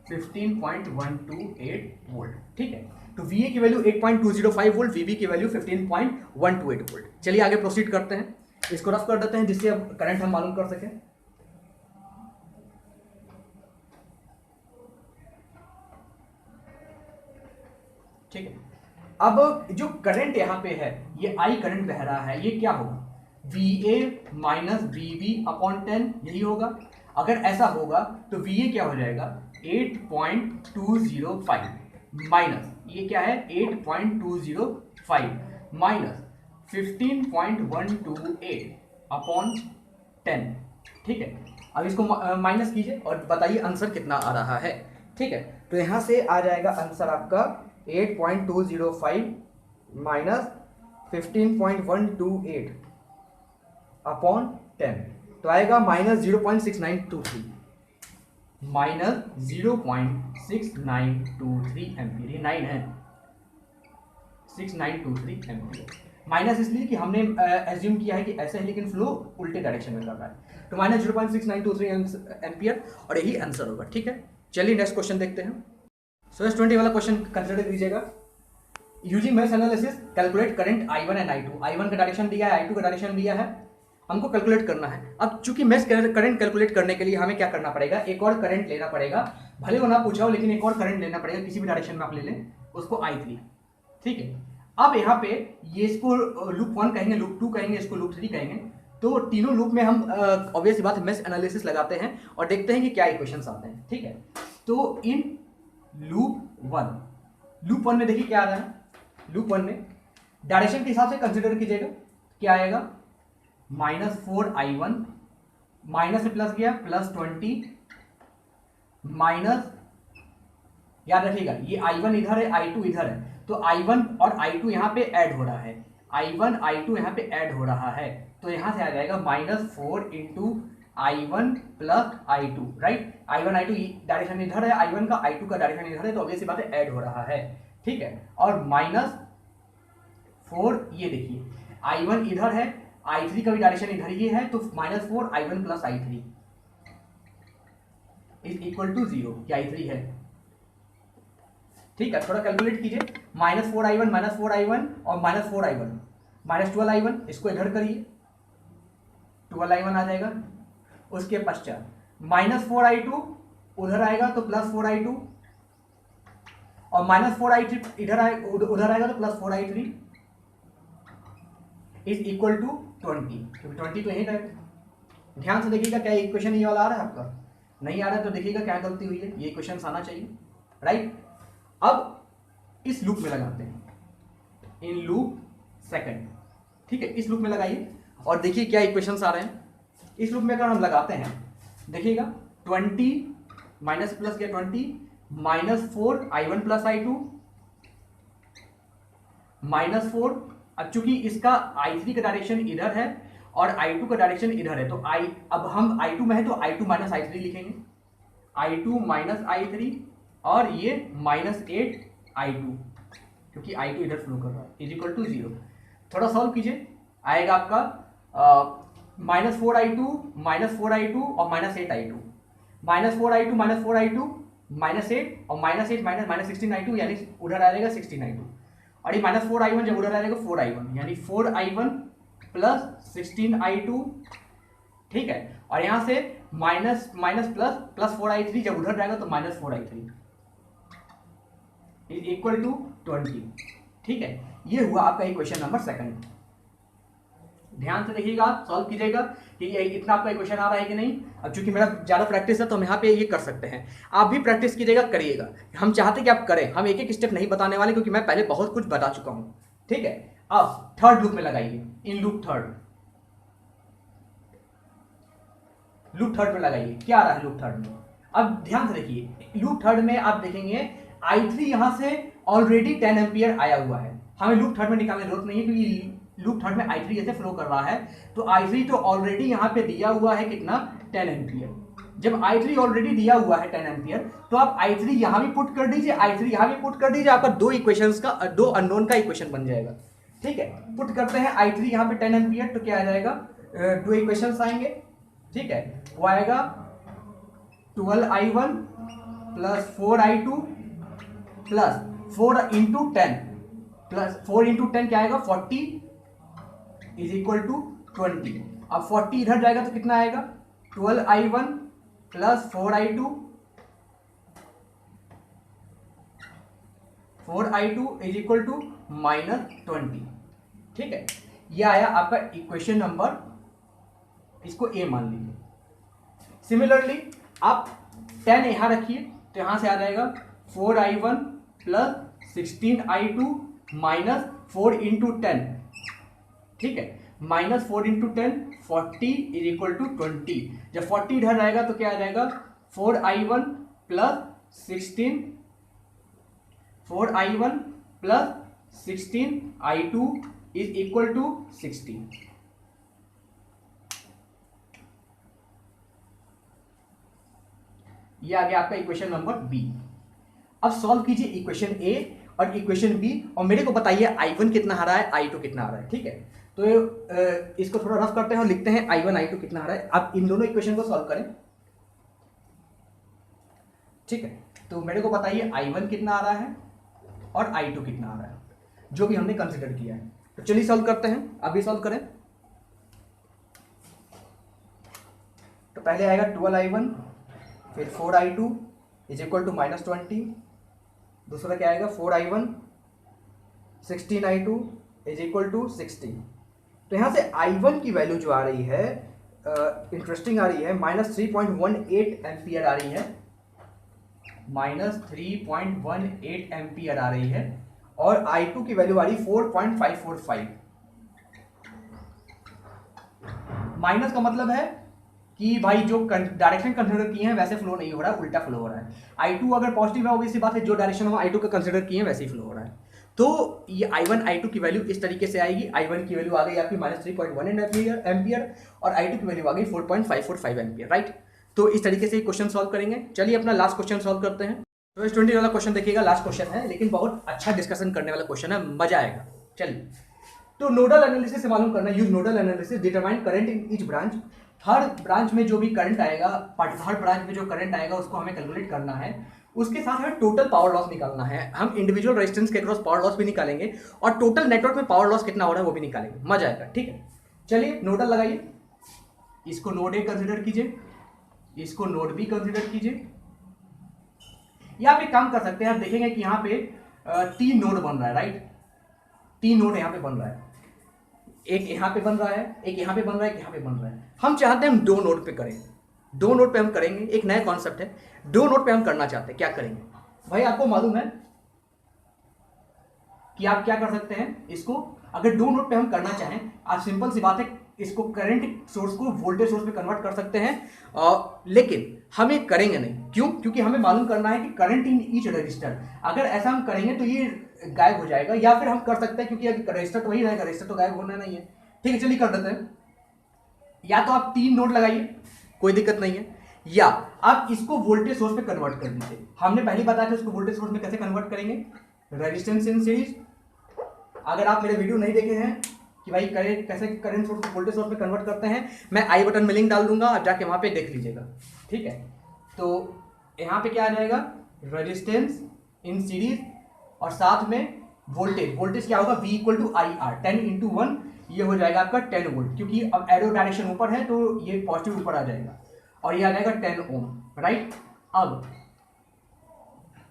15.128 वोल्ट। ठीक है, तो VA की वैल्यू 8.205 वोल्ट, VB की वैल्यू 15.128 वोल्ट। चलिए आगे प्रोसीड करते हैं, इसको रफ कर देते हैं जिससे अब करंट हम मालूम कर सकें। ठीक है, अब जो करंट यहाँ पे है, ये I करंट बह रहा है, ये क्या होगा, VA माइनस VB अपॉन 10, यही होगा। अगर ऐसा होगा तो VA क्या हो जाएगा, 8.205 माइनस ये क्या है, 8.205 माइनस 15.128 अपॉन 10। ठीक है, अब इसको माइनस कीजिए और बताइए आंसर कितना आ रहा है। ठीक है, तो यहाँ से आ जाएगा आंसर आपका 8.205 माइनस 15.128 अपॉन 10, तो आएगा माइनस 0.6923, माइनस 0.6923 एम्पियर। ये 9 है, 6923 एम्पियर। माइनस इसलिए कि हमने एज्यूम किया है कि ऐसा है, लेकिन फ्लो उल्टे डायरेक्शन में कर रहा है, तो माइनस 0.6923 एम्पियर और यही आंसर होगा। ठीक है, चलिए नेक्स्ट क्वेश्चन देखते हैं। सो 20 वाला क्वेश्चन कंसिडर कीजिएगा। Using mesh analysis calculate current I1 and I2। I1 का डायरेक्शन दिया है, I2 का डायरेक्शन दिया है, हमको कैलकुलेट करना है। अब चूंकि मेश करंट कैलकुलेट करने के लिए हमें क्या करना पड़ेगा, एक और करंट लेना पड़ेगा, भले वो ना पूछा हो लेकिन एक और करंट लेना पड़ेगा, किसी भी डायरेक्शन में आप ले लें, उसको I3। ठीक है, अब यहाँ पे ये इसको लूप 1 कहेंगे, लूप 2 कहेंगे, इसको लूप 3 कहेंगे। तो तीनों लूप में हम ऑब्वियस बात है मेश एनालिसिस लगाते हैं और देखते हैं कि क्या इक्वेशंस आते हैं। ठीक है, तो इन लूप 1 में देखिए क्या आ रहा है, लूप 1 में डायरेक्शन के हिसाब से कंसिडर कीजिएगा, क्या आएगा, -4I1 माइनस से प्लस गया प्लस 20 माइनस, याद रखिएगा ये I1 इधर है, I2 इधर है, तो I1 और I2 यहाँ पे ऐड हो रहा है, I1 I2 यहाँ पे ऐड हो रहा है, तो यहाँ से आ जाएगा -4 into I1 plus I2, right. I1 I2 direction इधर है, I1 का I2 का डायरेक्शन इधर है, तो ऑब्वियस बात है ऐड हो रहा है। ठीक है, और -4 ये देखिए I1 इधर है, I3 का भी डायरेक्शन इधर ही है, तो -4 I1 plus I3 is equal to 0, क्या I3 है। ठीक है, थोड़ा कैलकुलेट कीजिए, -4i1 -4i1 और -4i1 -12i1, इसको इधर करिए, 12i1 आ जाएगा। उसके पश्चात -4i2 उधर आएगा तो +4i2 और -4i3 इधर आएगा, उधर आएगा तो +4i3 इज इक्वल टू 20, क्योंकि 20 तो यहीं रहेगा। ध्यान से देखिएगा, क्या इक्वेशन ये वाला आ रहा है आपका? नहीं आ रहा है तो देखिएगा क्या गलती हुई है, ये इक्वेशन आना चाहिए, राइट। अब इस लूप में लगाते हैं, इन लूप सेकंड, ठीक है, इस लूप में लगाइए और देखिए क्या इक्वेशंस आ रहे हैं। इस लूप में अगर हम लगाते हैं, देखिएगा 20 माइनस प्लस क्या 20 -4i1 + i2 -4। अब चूंकि इसका i3 का डायरेक्शन इधर है और i2 का डायरेक्शन इधर है, तो अब हम i2 में है तो i2 - i3 लिखेंगे, i2 - i3 और ये -8i2, क्योंकि i2 इधर फ्लो कर रहा है, इज इक्वल टू 0। थोड़ा सॉल्व कीजिए, आएगा आपका -4i2 -4i2 और -8i2, -4i2 -4i2 -8 और -8 -16i2, यानी उधर आ जाएगा 16i2, और ये -4i1 जब उधर आ जाएगा 4i1, यानी 4i1 + 16i2, ठीक है। और यहां से माइनस प्लस 4i3 जब उधर जाएगा तो -4i3 इज इक्वल टू 20, ठीक है। ये हुआ आपका इक्वेशन नंबर सेकंड। ध्यान से देखिएगा, सॉल्व कीजिएगा कि ये इतना आपका इक्वेशन आ रहा है कि नहीं। अब चूंकि मेरा ज़्यादा प्रैक्टिस है तो हम यहाँ पे ये कर सकते हैं, आप भी प्रैक्टिस कीजिएगा, करिएगा। हम चाहते कि आप करें, हम एक एक स्टेप नहीं बताने वाले क्योंकि मैं पहले बहुत कुछ बता चुका हूँ, ठीक है। अब थर्ड लूप में लगाइए, इन लूप थर्ड में लगाइए, क्या आ रहा है लूप थर्ड में। अब ध्यान से देखिए, लूप थर्ड में आप देखेंगे i3 यहां से ऑलरेडी 10 एम्पियर आया हुआ है, हमें लूप थर्ड में निकालने की जरूरत नहीं है क्योंकि लूप थर्ड में i3 ऐसे फ्लो कर रहा है, तो i3 तो ऑलरेडी यहां पे दिया हुआ है कितना 10 एम्पियर। जब i3 ऑलरेडी दिया हुआ है 10 एम्पियर तो आप i3 यहां भी पुट कर दीजिए, i3 यहां भी पुट कर दीजिए, आपका दो इक्वेशंस का, दो अननोन का इक्वेशन बन जाएगा, ठीक है। पुट करते हैं i3 यहां पे 10 एम्पियर, तो क्या आ जाएगा, दो इक्वेशंस आएंगे, ठीक है। वो आएगा 12i1 + 4i2 प्लस 4 × 10 प्लस 4 × 10 क्या आएगा 40 इज इक्वल टू 20। अब 40 इधर जाएगा तो कितना आएगा 12i1 + 4i2 is equal to -20, ठीक है। यह आया आपका इक्वेशन नंबर, इसको ए मान लीजिए। सिमिलरली आप 10 यहां रखिए तो यहां से आ जाएगा 4i1 + 16i2 -4 × 10, ठीक है, -4 × 10 40 इज इक्वल टू 20। जब 40 इधर आएगा तो क्या आ जाएगा 4i1 + 16i2 is equal to 60। ये आ गया आपका इक्वेशन नंबर बी। अब सॉल्व कीजिए इक्वेशन ए और इक्वेशन बी और मेरे को बताइए i1 कितना आ रहा है, i2 कितना आ रहा है, ठीक है। तो इसको थोड़ा रफ करते हैं और लिखते हैं i1 i2 कितना आ रहा है। आप इन दोनों इक्वेशन को सॉल्व करें, ठीक है। तो मेरे को बताइए i1 कितना आ रहा है और i2 कितना आ रहा है, जो भी हमने कंसिडर किया है। तो चलिए सॉल्व करते हैं, अभी सॉल्व करें। तो पहले आएगा 12i1 फिर 4i2 इज इक्वल टू -20। दूसरा क्या आएगा 4i1 16i2 is equal to 60। तो यहाँ से i1 की वैल्यू जो आ रही है इंटरेस्टिंग आ रही है, -3.18 एम्पियर आ रही है, -3.18 एम्पियर आ रही है। और i2 की वैल्यू आ रही 4.545। माइनस का मतलब है कि भाई जो डायरेक्शन कंसिडर किए हैं वैसे फ्लो नहीं हो रहा है, उल्टा फ्लो हो रहा है। i2 अगर पॉजिटिव है ऑब्वियसली बात है, जो डायरेक्शन हम i2 का कंसिडर किए हैं वैसे ही फ्लो हो रहा है। तो ये i1 i2 की वैल्यू इस तरीके से आएगी। i1 की वैल्यू आ गई आपकी -3.18 एम्पियर और i2 की वैल्यू आ गई 4.545 एम्पियर, राइट। तो इस तरीके से क्वेश्चन सॉल्व करेंगे। चलिए अपना लास्ट क्वेश्चन सॉल्व करते हैं। तो इस 20 वाला क्वेश्चन देखिएगा, लास्ट क्वेश्चन है लेकिन बहुत अच्छा डिस्कशन करने वाला क्वेश्चन है, मजा आएगा। चलिए, तो नोडल एनालिसिस से मालूम करना, use nodal analysis determine current in each branch, her branch में जो भी करंट आएगा, हर ब्रांच में जो करंट आएगा उसको हमें कैलकुलेट करना है, उसके साथ हमें टोटल पावर लॉस निकालना है। हम इंडिविजुअल रेजिस्टेंस के अक्रॉस पावर लॉस भी निकालेंगे और टोटल नेटवर्क में पावर लॉस कितना हो रहा है वो भी निकालेंगे, मजा आएगा। ठीक है, चलिए नोडल लगाइए, इसको नोड ए कंसिडर कीजिए, इसको नोड बी कंसिडर कीजिए। या आप एक काम कर सकते हैं, आप देखेंगे कि यहाँ पे 3 नोड बन रहा है, राइट, 3 नोड यहाँ पे बन रहा है, एक यहाँ पे बन रहा है, एक यहाँ पे बन रहा है, एक यहाँ पे बन रहा है। हम चाहते हैं हम 2 नोड पे करें, 2 नोड पे हम करेंगे, एक नया कॉन्सेप्ट है, 2 नोड पे हम करना चाहते हैं। क्या करेंगे भाई, आपको मालूम है कि आप क्या कर सकते हैं, इसको अगर 2 नोड पे हम करना चाहें, आप सिंपल सी बात है, इसको करंट सोर्स को वोल्टेज सोर्स में कन्वर्ट कर सकते हैं, लेकिन हम ये करेंगे नहीं। क्यों? क्योंकि हमें मालूम करना है कि करंट इन ईच रजिस्टर। अगर ऐसा हम करेंगे तो ये गायब हो जाएगा, या फिर हम कर सकते हैं, क्योंकि अगर रजिस्टर तो वही रहेगा, रजिस्टर तो गायब होना नहीं है। ठीक है, चलिए कर देते हैं। या तो आप 3 नोड लगाइए, कोई दिक्कत नहीं है, या आप इसको वोल्टेज सोर्स में कन्वर्ट कर दीजिए। हमने पहले बताया था इसको वोल्टेज सोर्स में कैसे कन्वर्ट करेंगे, रेजिस्टेंस इन सीरीज। अगर आप मेरे वीडियो नहीं देखे हैं कि भाई कैसे करंट सोर्स को वोल्टेज सोर्स में कन्वर्ट करते हैं, मैं आई बटन में लिंक डाल दूंगा, आप जाके वहां पे देख लीजिएगा। ठीक है, तो यहाँ पे क्या आ जाएगा, रेजिस्टेंस इन सीरीज और साथ में वोल्टेज। वोल्टेज क्या होगा, V equal to I R, 10 into 1, ये हो जाएगा आपका 10 वोल्ट, क्योंकि अब एरो डायरेक्शन ऊपर है तो ये पॉजिटिव ऊपर आ जाएगा, और ये आ जाएगा 10 ओम, राइट। अब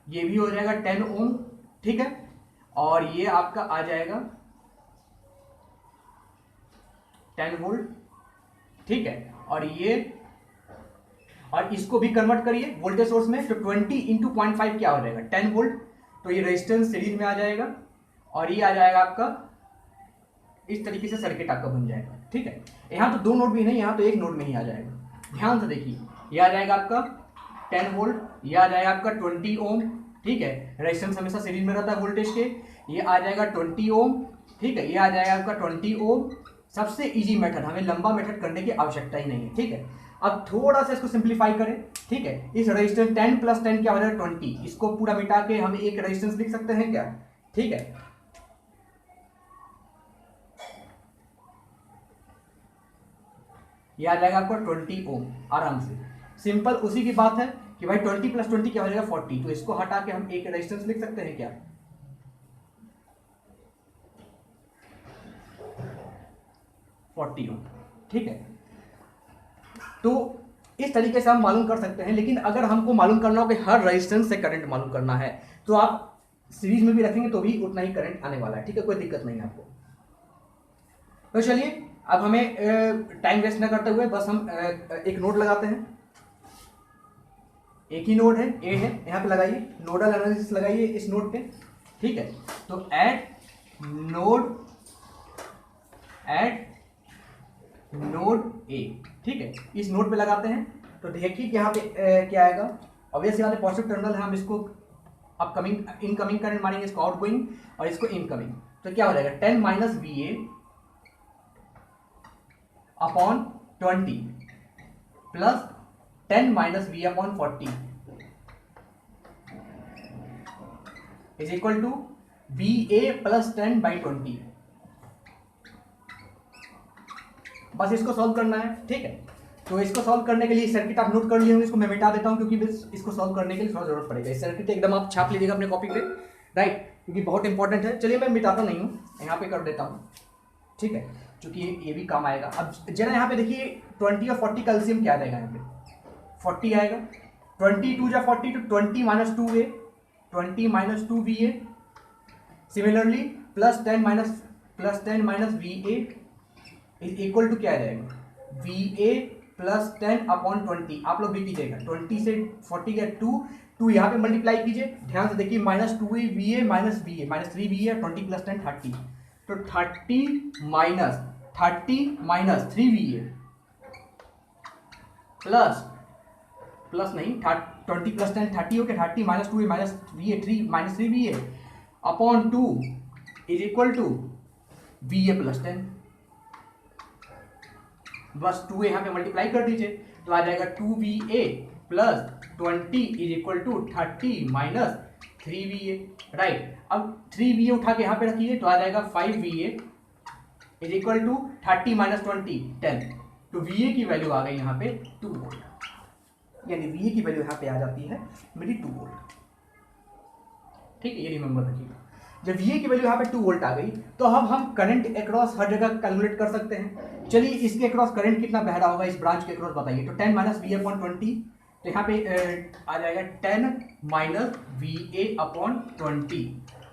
ये भी हो जाएगा 10 ओम, ठीक है, और ये आपका आ जाएगा 10 वोल्ट, ठीक है, और इसको भी कन्वर्ट करिए वोल्टेज सोर्स में, तो 20 इंटू 0.5 क्या हो जाएगा, 10 वोल्ट। तो ये रेजिस्टेंस सीरीज में आ जाएगा, और ये आ जाएगा आपका, इस तरीके से सर्किट आपका बन जाएगा। ठीक है, यहाँ तो 2 नोड भी नहीं, यहाँ तो 1 नोड में ही आ जाएगा। ध्यान से देखिए, ये आ जाएगा आपका 10 वोल्ट, ये आ जाएगा आपका 20 ओम, ठीक है, रेजिस्टेंस हमेशा सीरीज में रहता है वोल्टेज के, ये आ जाएगा 20 ओम, ठीक है, ये आ जाएगा आपका 20 ओम। सबसे इजी मेथड, हमें लंबा मेथड करने की आवश्यकता ही नहीं है। ठीक है, अब थोड़ा सा इसको सिंप्लीफाई करें। ठीक है, इस रेजिस्टेंस 10 प्लस 10 क्या हो जाएगा 20, इसको पूरा मिटा के हम एक रेजिस्टेंस लिख सकते हैं क्या? ठीक है, ये आ जाएगा आपको 20 ओम, आराम से सिंपल उसी की बात है कि भाई 20 प्लस 20 क्या हो जाएगा 40, तो इसको हटा के हम एक रेजिस्टेंस लिख सकते हैं क्या? 40 ओम। ठीक है, तो इस तरीके से हम मालूम कर सकते हैं। लेकिन अगर हमको मालूम करना हो कि हर रेजिस्टेंस से करंट मालूम करना है, तो आप सीरीज में भी रखेंगे तो भी उतना ही करंट आने वाला है। ठीक है, कोई दिक्कत नहीं है आपको। तो चलिए, अब हमें टाइम वेस्ट न करते हुए बस हम एक नोड लगाते हैं। एक ही नोड है, ए है, यहाँ पे लगाइए, नोडल एनालिसिस लगाइए इस नोड पे। ठीक है, तो एट नोड ए, ठीक है, इस नोड पे लगाते हैं। तो देखिए कि यहाँ पे क्या आएगा, ऑब्वियसली यहाँ पे पॉजिटिव टर्मिनल है, हम इसको अपकमिंग इनकमिंग करंट मानेंगे, इसको आउटगोइंग और इसको इनकमिंग। तो क्या हो जाएगा 10 minus V A upon 20 plus 10 minus V upon 40 is equal to V A plus 10 by 20। बस इसको सॉल्व करना है। ठीक है, तो इसको सॉल्व करने के लिए सर्किट आप नोट कर लिए होंगे, इसको मैं मिटा देता हूं क्योंकि इसको सॉल्व करने के लिए थोड़ा जरूरत पड़ेगा। इस सर्किट एकदम आप छाप लीजिएगा अपने कॉपी पे, राइट, क्योंकि बहुत इंपॉर्टेंट है। चलिए, मैं मिटाता नहीं हूँ, यहाँ पे कर देता हूँ। ठीक है, क्योंकि ये भी काम आएगा। अब जरा यहाँ पे देखिए 20 और 40 कैल्सियम क्या आ जाएगा, यहाँ पे 40 आएगा, 22 या 40 तो 20 minus 2 A, 20 minus 2 V A. Similarly plus 10 minus V A is equal to क्या आ जाएगा, वी ए प्लस 10 अपॉन 20। आप लोग भी कीजिएगा, 20 से 40 का 2 यहाँ पे मल्टीप्लाई कीजिए। ध्यान से देखिए, minus 2 V A minus 3 V A, 20 plus 10 30, तो 30 माइनस 3 वी ए प्लस नहीं, 20 प्लस 10 30 हो गया, 30 minus 2 A minus V A 3 minus 3 V A upon 2 is equal to V A plus 10। बस 2 यहाँ पे मल्टीप्लाई कर दीजिए, तो आ जाएगा 2 V A plus 20 is equal to 30 minus 3 V A, right. अब 3 वी ए उठा के यहाँ पे रखिए, तो आ जाएगा 5 V A is equal to 30 minus 20 10, तो VA की वैल्यू आ गई यहाँ पे 2 वोल्ट, यानी VA की वैल्यू यहाँ पे आ जाती है मेरी 2 वोल्ट। ठीक है, ये रिमेंबर रखिएगा। जब VA की वैल्यू यहाँ पे 2 वोल्ट आ गई तो अब हम करंट अक्रॉस हर जगह कैलकुलेट कर सकते हैं। चलिए इसके अक्रॉस करंट कितना बह रहा होगा इस ब्रांच के अक्रॉस बताइए। तो 10 माइनस VA अपॉन 20, तो यहाँ पे आ जाएगा 10 माइनस VA अपॉन 20।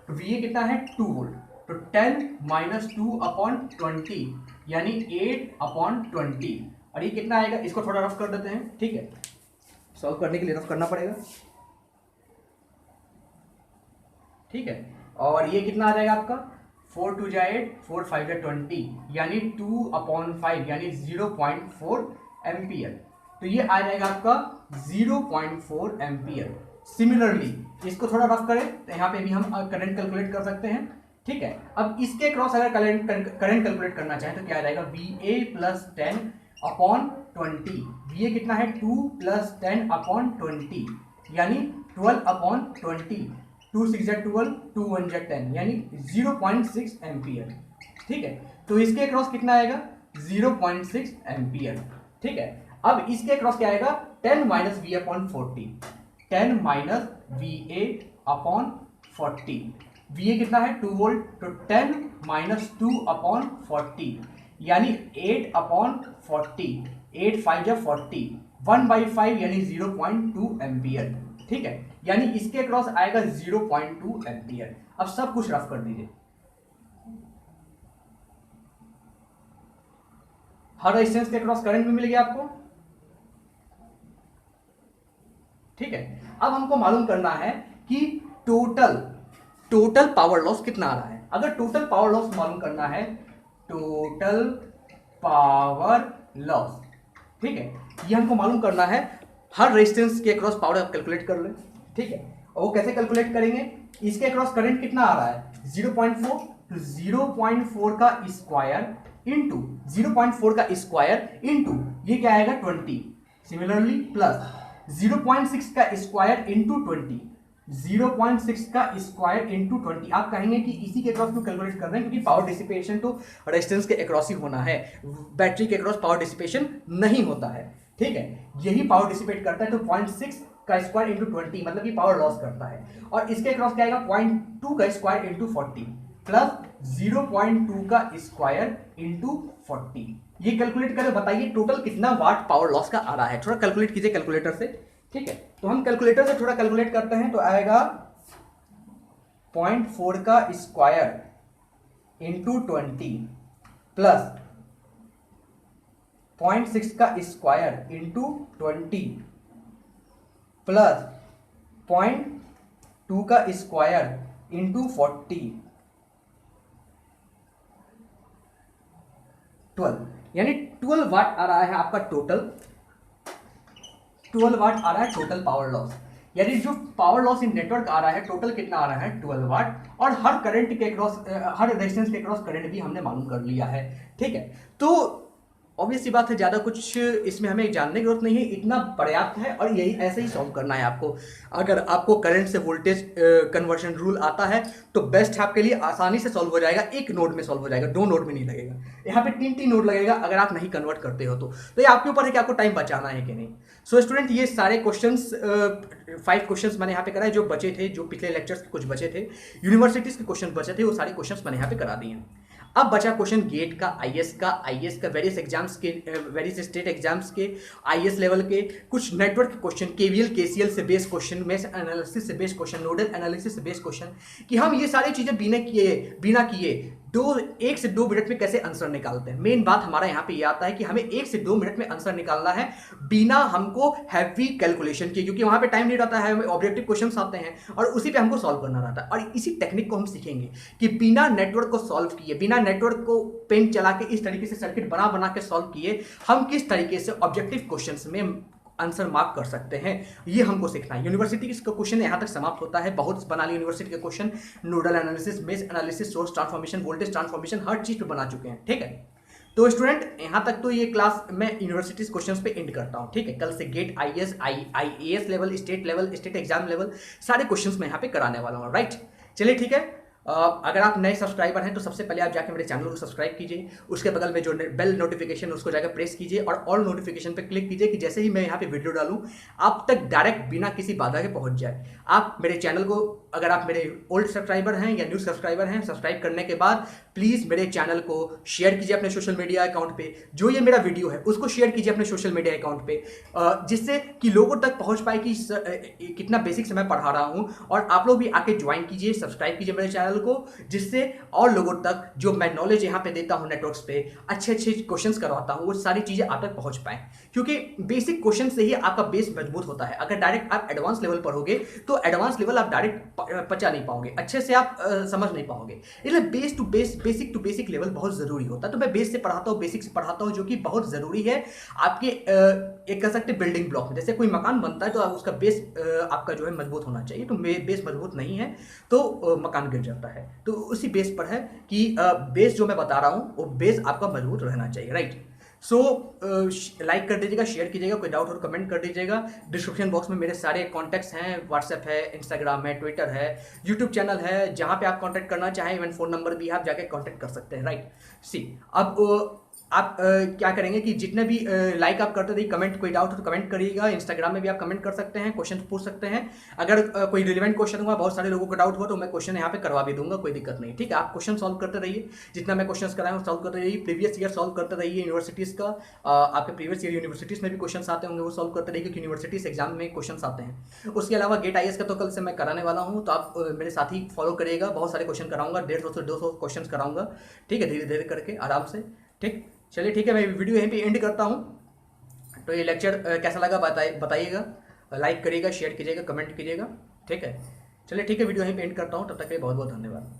तो VA कितना है 2 वोल्ट, तो 10 माइनस 2 अपॉन 20 यानी 8 अपॉन 20। और ये कितना आएगा, इसको थोड़ा रफ कर देते हैं। ठीक है, सॉल्व करने के लिए रफ करना पड़ेगा। ठीक है, और ये कितना आ जाएगा आपका 4 2 जा 8, 4 5 जा 20 यानी 2 अपॉन 5 यानी 0.4 एम्पियर। तो ये आ जाएगा आपका 0.4 एम्पियर। सिमिलरली इसको थोड़ा रफ करें तो यहाँ पे भी हम करंट कैलकुलेट कर सकते हैं। ठीक है, अब इसके क्रॉस अगर करंट कैलकुलेट करना चाहें तो क्या आ जाएगा, VA प्लस 10 अपॉन 20। VA कितना है 2 प्लस 10 अपॉन 20 यानी 12 अपॉन 20। 2 6 जा 12, 2 1 जा 10 यानी 0.6 एम्पियर। ठीक है, तो इसके क्रॉस कितना आएगा 0.6 एम्पियर। ठीक है, अब इसके क्रॉस क्या आएगा 10 minus VA upon 40, 10 minus VA upon 40। VA कितना है 2 वोल्ट, तो 10 माइनस 2 अपॉन 40 यानी 8 अपॉन 40, 8 5 जा 40, 1/5 यानी 0.2 एम्पियर। ठीक है, यानी इसके क्रॉस आएगा 0.2 एम्पियर। अब सब कुछ रफ कर दीजिए। हर रेजिस्टेंस के क्रॉस करंट भी मिल गया आपको। ठीक है, अब हमको मालूम करना है कि टोटल पावर लॉस कितना आ रहा है। अगर टोटल पावर लॉस मालूम करना है, टोटल पावर लॉस, ठीक है, ये हमको मालूम करना है। हर रेजिस्टेंस के अक्रॉस पावर आप कैलकुलेट कर लें। ठीक है, और वो कैसे कैलकुलेट करेंगे, इसके अक्रॉस करंट कितना आ रहा है 0.4, तो 0.4 का स्क्वायर इंटू 0.4 का स्क्वायर इंटू ये क्या आएगा 20। सिमिलरली प्लस 0.6 का स्क्वायर इंटू 20, 0.6 का स्क्वायर इंटू 20। आप कहेंगे कि इसी के अक्रॉस क्यों कैलकुलेट कर रहे हैं, क्योंकि पावर डिसिपेशन तो रेजिस्टेंस के अक्रॉस ही होना है, बैटरी के अक्रॉस पावर डिसिपेशन नहीं होता है। ठीक है, यही पावर डिसिपेट करता है। तो 0.6 का स्क्वायर इंटू 20 मतलब कि पावर लॉस करता है। और इसके अक्रॉस क्या आएगा 0.2 का स्क्वायर इंटू 40 प्लस 0.2 का स्क्वायर इंटू 40। ये कैलकुलेट करें, बताइए टोटल कितना वाट पावर लॉस का आ रहा है। थोड़ा कैलकुलेट कीजिए कैलकुलेटर से। ठीक है, तो हम कैलकुलेटर से थोड़ा कैलकुलेट करते हैं, तो आएगा 0.4 का स्क्वायर इंटू 20 प्लस 0.6 का स्क्वायर इंटू 20 प्लस 0.2 का स्क्वायर इंटू 40, 12 यानी 12 वाट आ रहा है आपका टोटल। 12 वाट आ रहा है टोटल पावर लॉस, यानी जो पावर लॉस इन नेटवर्क आ रहा है टोटल कितना आ रहा है 12 वाट। और हर करंट के क्रॉस, हर रेजिस्टेंस के क्रॉस करंट भी हमने मालूम कर लिया है। ठीक है, तो ऑब्वियस सी बात है, ज़्यादा कुछ इसमें हमें जानने की जरूरत नहीं है, इतना पर्याप्त है और यही ऐसे ही सॉल्व करना है आपको। अगर आपको करंट से वोल्टेज कन्वर्शन रूल आता है तो बेस्ट है आपके लिए, आसानी से सॉल्व हो जाएगा। एक नोड में सॉल्व हो जाएगा, 2 नोड में नहीं लगेगा। यहाँ पे 3 नोड लगेगा अगर आप नहीं कन्वर्ट करते हो तो ये आपके ऊपर है कि आपको टाइम बचाना है कि नहीं। सो स्टूडेंट, ये सारे क्वेश्चंस 5 क्वेश्चंस मैंने यहाँ पे कराए, जो बचे थे, जो पिछले लेक्चर्स के कुछ बचे थे, यूनिवर्सिटीज़ के क्वेश्चन बचे थे, वो सारे क्वेश्चंस मैंने यहाँ पे करा दिए हैं। अब बचा क्वेश्चन गेट का, आईएएस का वेरियस एग्जाम्स के, वेरियस स्टेट एग्जाम्स के, आईएएस लेवल के, कुछ नेटवर्क के क्वेश्चन, केवीएल केसीएल से बेस्ड क्वेश्चन, मेश एनालिसिस से बेस्ड क्वेश्चन, नोडल एनालिसिस से बेस्ड क्वेश्चन, कि हम ये सारी चीज़ें बिना किए 1 से 2 मिनट में कैसे आंसर निकालते हैं। मेन बात हमारा यहाँ पे ये आता है कि हमें 1 से 2 मिनट में आंसर निकालना है बिना हमको हैवी कैलकुलेशन किए, क्योंकि वहाँ पे टाइम नहीं रहता है, ऑब्जेक्टिव क्वेश्चंस आते हैं और उसी पे हमको सॉल्व करना रहता है। और इसी टेक्निक को हम सीखेंगे कि बिना नेटवर्क को सॉल्व किए, बिना नेटवर्क को पेन चला के इस तरीके से सर्किट बना के सॉल्व किए हम किस तरीके से ऑब्जेक्टिव क्वेश्चंस में आंसर मार्क कर सकते हैं, ये हमको सीखना है। यूनिवर्सिटी का क्वेश्चन यहाँ तक समाप्त होता है। बहुत बना ली यूनिवर्सिटी के question, nodal analysis, mesh analysis, source transformation, voltage transformation, हर चीज पे बना चुके हैं। ठीक है, तो स्टूडेंट यहाँ तक तो ये क्लास मैं यूनिवर्सिटीज क्वेश्चंस पे एंड करता हूँ। ठीक है, कल से GATE, IAS, IAS level, state exam level, सारे क्वेश्चंस मैं यहाँ पे कराने वाला हूँ। राइट, चलिए ठीक है, अगर आप नए सब्सक्राइबर हैं तो सबसे पहले आप जाके मेरे चैनल को सब्सक्राइब कीजिए, उसके बगल में जो बेल नोटिफिकेशन उसको जाकर प्रेस कीजिए और ऑल नोटिफिकेशन पे क्लिक कीजिए कि जैसे ही मैं यहाँ पे वीडियो डालूं आप तक डायरेक्ट बिना किसी बाधा के पहुंच जाए। आप मेरे चैनल को, अगर आप मेरे ओल्ड सब्सक्राइबर हैं या न्यू सब्सक्राइबर हैं, सब्सक्राइब करने के बाद प्लीज़ मेरे चैनल को शेयर कीजिए अपने सोशल मीडिया अकाउंट पे, जो ये मेरा वीडियो है उसको शेयर कीजिए अपने सोशल मीडिया अकाउंट पे, जिससे कि लोगों तक पहुंच पाए कि कितना बेसिक से मैं पढ़ा रहा हूं। और आप लोग भी आके ज्वाइन कीजिए, सब्सक्राइब कीजिए मेरे चैनल को, जिससे और लोगों तक जो मैं नॉलेज यहाँ पे देता हूँ नेटवर्क्स पे, अच्छे अच्छे क्वेश्चंस करवाता हूँ, वो सारी चीज़ें आप तक पहुँच पाएँ। क्योंकि बेसिक क्वेश्चन से ही आपका बेस मजबूत होता है। अगर डायरेक्ट आप एडवांस लेवल पर होगे तो एडवांस लेवल आप डायरेक्ट पचा नहीं पाओगे, अच्छे से आप समझ नहीं पाओगे। इसलिए base to base, basic to basic level बहुत ज़रूरी होता है। तो मैं बेस से पढ़ाता हूँ, बेसिक से पढ़ाता हूँ, जो कि बहुत ज़रूरी है आपके एक कह सकते बिल्डिंग ब्लॉक में। जैसे कोई मकान बनता है तो उसका बेस आपका जो है मजबूत होना चाहिए। तो बेस मजबूत नहीं है तो मकान गिर जाता है। तो उसी बेस पर है कि बेस जो मैं बता रहा हूँ वो बेस आपका मजबूत रहना चाहिए, राइट। सो लाइक कर दीजिएगा, शेयर कीजिएगा, कोई डाउट हो तो कमेंट कर दीजिएगा। डिस्क्रिप्शन बॉक्स में मेरे सारे कॉन्टैक्ट्स हैं, व्हाट्सएप है, इंस्टाग्राम है, ट्विटर है, यूट्यूब चैनल है, जहाँ पे आप कॉन्टैक्ट करना चाहें, इवन फ़ोन नंबर भी आप जाके कॉन्टैक्ट कर सकते हैं, राइट। सी अब आप क्या करेंगे कि जितने भी लाइक आप करते रहिए, कमेंट, कोई डाउट हो तो कमेंट करिएगा। इंस्टाग्राम में भी आप कमेंट कर सकते हैं, क्वेश्चन पूछ सकते हैं। अगर कोई रिलेवेंट क्वेश्चन हुआ, बहुत सारे लोगों को डाउट हुआ, तो मैं क्वेश्चन यहाँ पे करवा भी दूंगा, कोई दिक्कत नहीं, ठीक है। आप क्वेश्चन सॉल्व करते रहिए, जितना मैं क्वेश्चन कराया हूँ सॉल्व करते रहिए। प्रीवियस ईयर सॉल्व करते रहिए यूनिवर्सिटीज़ का, आपके प्रीवियस ईयर यूनिवर्सिटीज़ में भी क्वेश्चन आते होंगे, वो सॉल्व करते रहिए, क्योंकि यूनिवर्सिटीज़ एग्जाम में क्वेश्चन आते हैं। उसके अलावा गेट IAS का तो कल से मैं कराने वाला हूँ, तो आप मेरे साथ ही फॉलो करिएगा। बहुत सारे क्वेश्चन कराऊंगा, 150 से 200 क्वेश्चन कराऊंगा, ठीक है, धीरे धीरे करके आराम से, ठीक। चलिए ठीक है, मैं वीडियो यहीं पे एंड करता हूँ। तो ये लेक्चर कैसा लगा बताइएगा, लाइक करिएगा, शेयर कीजिएगा, कमेंट कीजिएगा, ठीक है। चलिए ठीक है, वीडियो यहीं पे एंड करता हूँ। तब तक के लिए बहुत बहुत धन्यवाद।